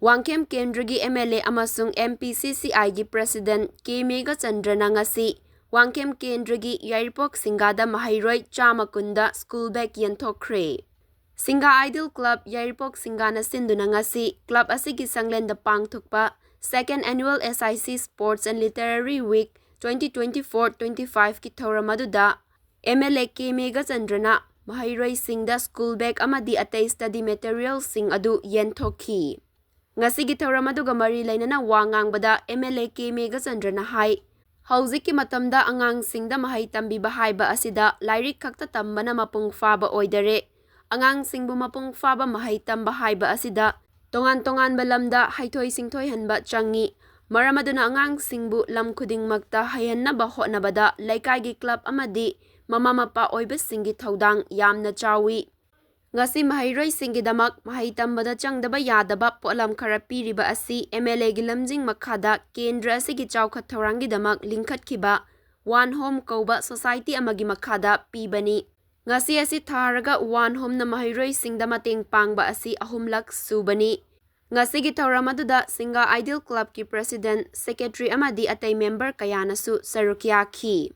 Wangkhem Kendragi MLA amasung MPCCI gi President K. Megachandra ngasi Wangkhem Kendragi Yairpok Singada Mahairoi Chamakunda School Bag yenthokkhre. Singa Idol Club Yairpok Singana Sinduna ngasi Club asigi sanglenda pangthokpa Second Annual SIC Sports and Literary Week 2024-25 ki thoramaduda MLA K. Megachandrana Maheiroising da school bag amadi atay study materials sing adu yenthokhi. Ngasigi thoramaduga mari lainana wa ngangbada MLA K. Megachandrana hai Haujiki matamda angangsingda mahai tambiba haiba asida lairik khakta tambana mapung faba oidare angangsingbu mapung faba mahai tamba haiba asida tongan balamda haithoi singthoi hanba changi maramaduna angangsingbu lam khudingmakta hayannaba hotnabada laikai club amadi mama mapa oibasinggi thodang yamna chawi ngasi Maheiroising damak mahai tambada changdaba yadaba polam khara piriba asi MLA gi lamjing makhada kendra asigi chawkhat thorangi damak lingkhat khiba One Home Koba Society amagi makhada pibani ngasi asi tharaga One Home na Maheiroising da mateng pangba asi ahumlak subani ngasi gi thoramaduda Singa Idol Club ki President Secretary amadi atay member kayanasu sarukya khi.